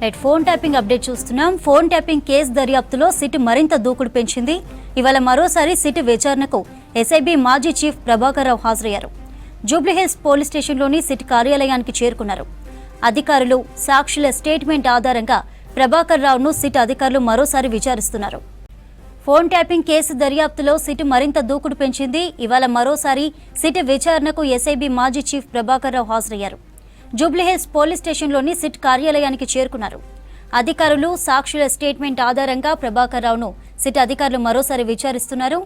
Right, phone tapping update చూస్తున్నాం. Phone tapping case దర్యాప్తులో SIT మరింత దూకుడు పెంచింది. ఇవాళ మరోసారి సిట్ విచారణకు ఎస్ఐబి మాజీ చీఫ్ ప్రభాకర్ రావు హాజరయ్యారు. జూబ్లీహిల్స్ పోలీస్ స్టేషన్లోని సిట్ కార్యాలయానికి చేరుకున్నారు. అధికారులు సాక్షుల స్టేట్మెంట్ ఆధారంగా ప్రభాకర్ రావును సిట్ అధికారులు మరోసారి విచారిస్తున్నారు. ఫోన్ ట్యాపింగ్ కేసు దర్యాప్తులో సిట్ మరింత దూకుడు పెంచింది. ఇవాళ మరోసారి సిట్ విచారణకు ఎస్ఐబి మాజీ చీఫ్ ప్రభాకర్ రావు హాజరయ్యారు. జూబ్లీహిల్స్ పోలీస్ స్టేషన్లోని సిట్ కార్యాలయానికి చేరుకున్నారు. అధికారులు సాక్షుల స్టేట్మెంట్ ఆధారంగా ప్రభాకర్ రావును సిట్ అధికారులు మరోసారి విచారిస్తున్నారు.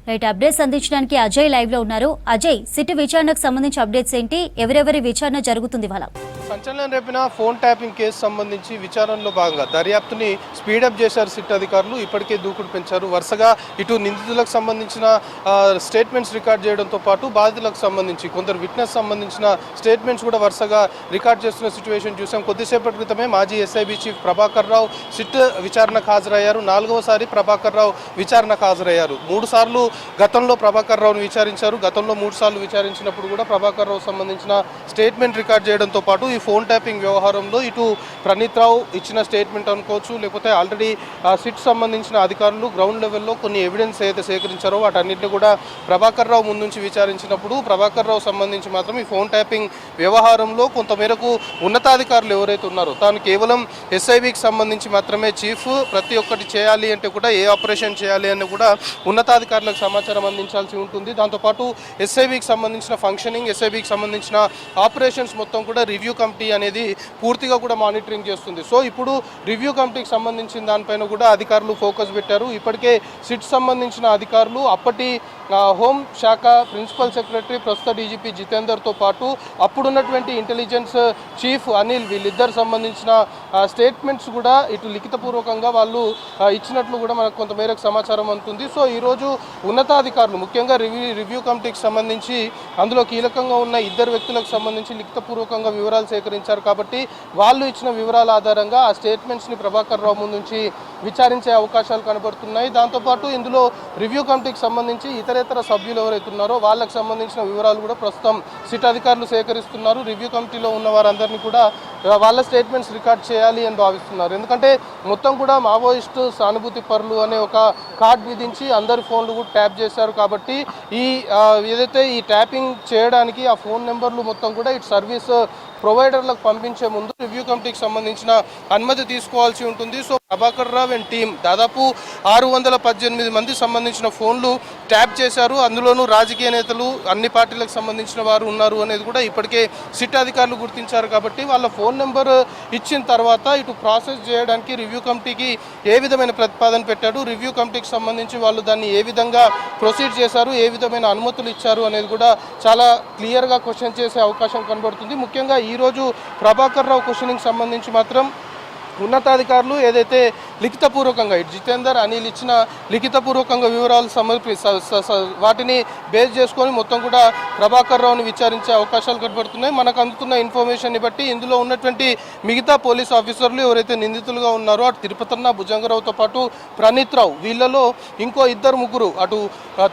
రైట్, అప్డేట్స్ అందించడానికి అజయ్ లైవ్ లో ఉన్నారు. అజయ్, సిట్ విచారణకు సంబంధించి అప్డేట్స్ ఏంటి? ఎవరెవరి విచారణ జరుగుతుంది ఇవాళ? సంచలనం రేపిన ఫోన్ ట్యాపింగ్ కేసు సంబంధించి విచారణలో భాగంగా దర్యాప్తుని స్పీడప్ చేశారు సిట్ అధికారులు. ఇప్పటికే దూకుడు పెంచారు. వరుసగా ఇటు నిందితులకు సంబంధించిన స్టేట్మెంట్స్ రికార్డ్ చేయడంతో పాటు బాధితులకు సంబంధించి కొందరు విట్నెస్ సంబంధించిన స్టేట్మెంట్స్ కూడా వరుసగా రికార్డ్ చేస్తున్న సిచ్యువేషన్ చూసాం. కొద్దిసేపటి క్రితమే మాజీ SIB chief Prabhakar Rao SIT విచారణకు హాజరయ్యారు. 4వసారి ప్రభాకర్ రావు విచారణకు హాజరయ్యారు. 3 సార్లు గతంలో ప్రభాకర్ రావును విచారించారు. గతంలో 3 సార్లు విచారించినప్పుడు కూడా ప్రభాకర్ రావు సంబంధించిన స్టేట్మెంట్ రికార్డ్ చేయడంతో పాటు ఈ ఫోన్ ట్యాపింగ్ వ్యవహారంలో ఇటు ప్రణీత్ రావు ఇచ్చిన స్టేట్మెంట్ అనుకోవచ్చు, లేకపోతే ఆల్రెడీ సిట్ సంబంధించిన అధికారులు గ్రౌండ్ లెవెల్లో కొన్ని ఎవిడెన్స్ ఏదైతే సేకరించారో వాటన్నింటినీ కూడా ప్రభాకర్ రావు ముందు నుంచి విచారించినప్పుడు ప్రభాకర్ రావు సంబంధించి మాత్రం ఈ ఫోన్ ట్యాపింగ్ వ్యవహారంలో కొంతమేరకు ఉన్నతాధికారులు ఎవరైతే ఉన్నారో తాను కేవలం ఎస్ఐబికి సంబంధించి మాత్రమే చీఫ్, ప్రతి ఒక్కటి చేయాలి అంటే కూడా ఏ ఆపరేషన్ చేయాలి అని కూడా ఉన్నతాధికారులకు సమాచారం అందించాల్సి ఉంటుంది. దాంతోపాటు ఎస్ఐబికి సంబంధించిన ఫంక్షనింగ్, ఎస్ఐబికి సంబంధించిన ఆపరేషన్స్ మొత్తం కూడా రివ్యూ కమిటీ అనేది పూర్తిగా కూడా మానిటరింగ్ చేస్తుంది. సో ఇప్పుడు రివ్యూ కమిటీకి సంబంధించిన దానిపైన కూడా అధికారులు ఫోకస్ పెట్టారు. ఇప్పటికే సిట్ సంబంధించిన అధికారులు అప్పటి హోం శాఖ ప్రిన్సిపల్ సెక్రటరీ ప్రస్తుత డీజీపీ జితేందర్తో పాటు అప్పుడున్నటువంటి ఇంటెలిజెన్స్ చీఫ్ అనిల్ వీళ్ళిద్దరు సంబంధించిన స్టేట్మెంట్స్ కూడా ఇటు లిఖితపూర్వకంగా వాళ్ళు ఇచ్చినట్లు కూడా మనకు కొంతమేరకు సమాచారం అందుతుంది. సో ఈరోజు ఉన్నతాధికారులు ముఖ్యంగా రివ్యూ కమిటీకి సంబంధించి అందులో కీలకంగా ఉన్న 2 వ్యక్తులకు సంబంధించి లిఖితపూర్వకంగా వివరాలు సేకరించారు. కాబట్టి వాళ్ళు ఇచ్చిన వివరాల ఆధారంగా ఆ స్టేట్మెంట్స్ని ప్రభాకర్ రావు ముందు నుంచి విచారించే అవకాశాలు కనబడుతున్నాయి. దాంతోపాటు ఇందులో రివ్యూ కమిటీకి సంబంధించి ఇతరేతర సభ్యులు ఎవరైతే ఉన్నారో వాళ్ళకి సంబంధించిన వివరాలు కూడా ప్రస్తుతం సిట్ అధికారులు సేకరిస్తున్నారు. రివ్యూ కమిటీలో ఉన్న వారందరినీ కూడా వాళ్ళ స్టేట్మెంట్స్ రికార్డ్ చేయాలి అని భావిస్తున్నారు. ఎందుకంటే మొత్తం కూడా మావోయిస్టు సానుభూతి పరులు అనే ఒక కార్డ్ విధించి అందరి ఫోన్లు కూడా ట్యాప్ చేశారు. కాబట్టి ఈ ఏదైతే ఈ ట్యాపింగ్ చేయడానికి ఆ ఫోన్ నెంబర్లు మొత్తం కూడా ఇటు సర్వీస్ ప్రొవైడర్లకు పంపించే ముందు రివ్యూ కమిటీకి సంబంధించిన అనుమతి తీసుకోవాల్సి ఉంటుంది. So Prabhakar Rao and team దాదాపు 618 మంది సంబంధించిన ఫోన్లు ట్యాప్ చేశారు. అందులోనూ రాజకీయ నేతలు, అన్ని పార్టీలకు సంబంధించిన వారు ఉన్నారు అనేది కూడా ఇప్పటికే సిట్ అధికారులు గుర్తించారు. కాబట్టి వాళ్ళ ఫోన్ నెంబర్ ఇచ్చిన తర్వాత ఇటు ప్రాసెస్ చేయడానికి రివ్యూ కమిటీకి ఏ విధమైన ప్రతిపాదన పెట్టాడు, రివ్యూ కమిటీకి సంబంధించి వాళ్ళు దాన్ని ఏ విధంగా ప్రొసీడ్ చేశారు, ఏ విధమైన అనుమతులు ఇచ్చారు అనేది కూడా చాలా క్లియర్గా క్వశ్చన్ చేసే అవకాశం కనబడుతుంది. ముఖ్యంగా ఈరోజు ప్రభాకర్ రావు క్వశ్చనింగ్ సంబంధించి మాత్రం ఉన్నతాధికారులు ఏదైతే లిఖితపూర్వకంగా ఇటు జితేందర్ అనిల్ ఇచ్చిన లిఖితపూర్వకంగా వివరాలు వాటిని బేస్ చేసుకొని మొత్తం కూడా ప్రభాకర్ రావుని విచారించే అవకాశాలు కనబడుతున్నాయి. మనకు అందుతున్న ఇన్ఫర్మేషన్ని బట్టి ఇందులో ఉన్నటువంటి మిగతా పోలీస్ ఆఫీసర్లు ఎవరైతే నిందితులుగా ఉన్నారో అటు తిరుపతన్న, భుజంగరావుతో పాటు ప్రణీత్ రావు, వీళ్ళలో ఇంకో 2-3 అటు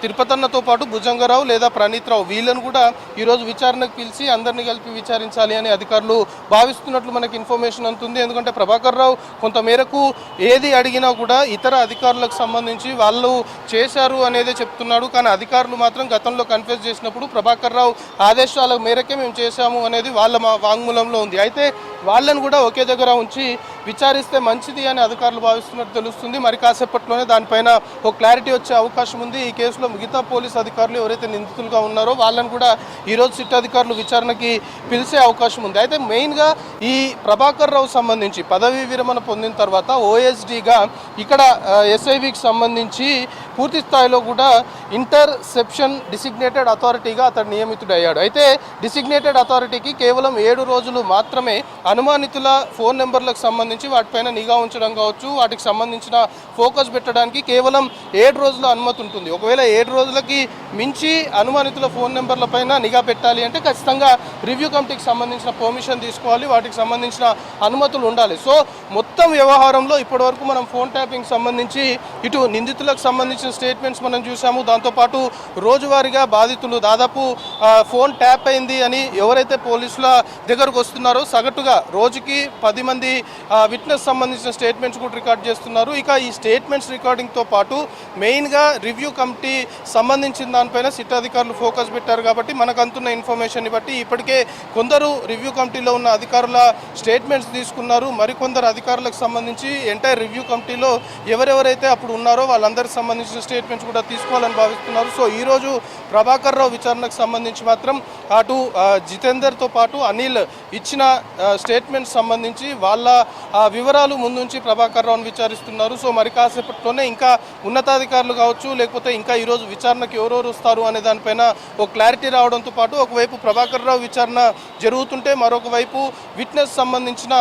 తిరుపతన్నతో పాటు భుజంగరావు లేదా ప్రణీత్ రావు వీళ్ళను కూడా ఈరోజు విచారణకు పిలిచి అందరినీ కలిపి విచారించాలి అని అధికారులు భావిస్తున్నట్లు మనకి ఇన్ఫర్మేషన్ అందుతుంది. ఎందుకంటే ప్రభాకర్ రావు కొంతమేరకు ఏది అడిగినా కూడా ఇతర అధికారులకు సంబంధించి వాళ్ళు చేశారు అనేదే చెప్తున్నాడు. కానీ అధికారులు మాత్రం గతంలో కన్ఫ్యూజ్ చేసినప్పుడు ప్రభాకర్ రావు ఆదేశాల మేరకే మేము చేశాము అనేది వాళ్ళ వాంగ్మూలంలో ఉంది. అయితే వాళ్ళని కూడా ఒకే దగ్గర ఉంచి విచారిస్తే మంచిది అని అధికారులు భావిస్తున్నట్టు తెలుస్తుంది. మరి కాసేపట్లోనే దానిపైన ఒక క్లారిటీ వచ్చే అవకాశం ఉంది. ఈ కేసులో మిగతా పోలీస్ అధికారులు ఎవరైతే నిందితులుగా ఉన్నారో వాళ్ళని కూడా ఈరోజు సిట్ అధికారులు విచారణకి పిలిచే అవకాశం ఉంది. అయితే మెయిన్గా ఈ ప్రభాకర్ రావు సంబంధించి పదవీ విరమణ పొందిన తర్వాత ఓఎస్డీగా ఇక్కడ ఎస్ఐబికి సంబంధించి పూర్తి స్థాయిలో కూడా ఇంటర్సెప్షన్ డిసిగ్నేటెడ్ అథారిటీగా అతడు నియమితుడయ్యాడు. అయితే డిసిగ్నేటెడ్ అథారిటీకి కేవలం 7 రోజులు మాత్రమే అనుమానితుల ఫోన్ నెంబర్లకు సంబంధించి వాటిపైన నిఘా ఉంచడం కావచ్చు, వాటికి సంబంధించిన ఫోకస్ పెట్టడానికి కేవలం 7 రోజుల అనుమతి ఉంటుంది. ఒకవేళ 7 రోజులకి మించి అనుమానితుల ఫోన్ నెంబర్లపైన నిఘా పెట్టాలి అంటే ఖచ్చితంగా రివ్యూ కమిటీకి సంబంధించిన పర్మిషన్ తీసుకోవాలి, వాటికి సంబంధించిన అనుమతులు ఉండాలి. సో మొత్తం వ్యవహారంలో ఇప్పటివరకు మనం ఫోన్ ట్యాపింగ్ సంబంధించి ఇటు నిందితులకు సంబంధించిన స్టేట్మెంట్స్ మనం చూసాము. దాంతోపాటు రోజువారీగా బాధితులు దాదాపు ఫోన్ ట్యాప్ అయింది అని ఎవరైతే పోలీసుల దగ్గరకు వస్తున్నారో సగటుగా రోజుకి 10 మంది విట్నెస్ సంబంధించిన స్టేట్మెంట్స్ కూడా రికార్డ్ చేస్తున్నారు. ఇక ఈ స్టేట్మెంట్స్ రికార్డింగ్తో పాటు మెయిన్గా రివ్యూ కమిటీ సంబంధించిన దానిపైన సిట్ అధికారులు ఫోకస్ పెట్టారు. కాబట్టి మనకు అందుతున్న ఇన్ఫర్మేషన్ బట్టి ఇప్పటికే కొందరు రివ్యూ కమిటీలో ఉన్న అధికారుల స్టేట్మెంట్స్ తీసుకున్నారు. మరికొందరు అధికారులకు సంబంధించి ఎంటైర్ రివ్యూ కమిటీలో ఎవరెవరైతే అప్పుడు ఉన్నారో వాళ్ళందరికి సంబంధించిన స్టేట్మెంట్స్ కూడా తీసుకోవాలని భావిస్తున్నారు. సో ఈరోజు ప్రభాకర్ రావు విచారణకు సంబంధించి మాత్రం అటు జితేందర్తో పాటు అనిల్ ఇచ్చిన స్టేట్మెంట్ సంబంధించి వాళ్ళ వివరాలు ముందుంచి ప్రభాకర్ రావును విచారిస్తున్నారు. సో మరి కాసేపట్లోనే ఇంకా ఉన్నతాధికారులు కావచ్చు, లేకపోతే ఇంకా ఈరోజు విచారణకు ఎవరెవరు వస్తారు అనే దానిపైన ఒక క్లారిటీ రావడంతో పాటు ఒకవైపు ప్రభాకర్ రావు విచారణ జరుగుతుంటే మరొక వైపు విట్నెస్ సంబంధించిన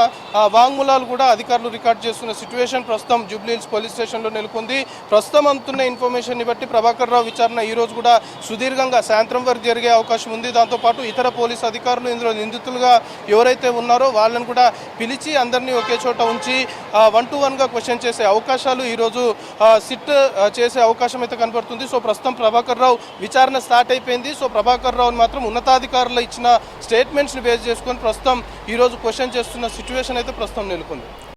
వాంగ్మూలాలు కూడా అధికారులు రికార్డ్ చేస్తున్న సిచ్యువేషన్ ప్రస్తుతం జూబ్లీహిల్స్ పోలీస్ స్టేషన్లో నెలకొంది. ప్రస్తుతం అందుతున్న ఇన్ఫర్మేషన్ని బట్టి ప్రభాకర్ రావు విచారణ ఈ రోజు కూడా సుదీర్ఘంగా సాయంత్రం వరకు జరిగే అవకాశం ఉంది. దాంతోపాటు ఇతర పోలీస్ అధికారులు ఇందులో నిందితులుగా ఎవరైతే ఉన్నారో వాళ్ళని కూడా పిలిచి అందరినీ ఒకే చోట ఉంచి 1-to-1గా క్వశ్చన్ చేసే అవకాశాలు ఈరోజు సిట్ చేసే అవకాశం అయితే కనబడుతుంది. సో ప్రస్తుతం ప్రభాకర్ రావు విచారణ స్టార్ట్ అయిపోయింది. సో ప్రభాకర్ రావుని మాత్రం ఉన్నతాధికారులు ఇచ్చిన స్టేట్మెంట్స్ని బేస్ చేసుకొని ప్రస్తుతం ఈరోజు క్వశ్చన్ చేస్తున్న సిచ్యువేషన్ అయితే ప్రస్తుతం నెలకొంది.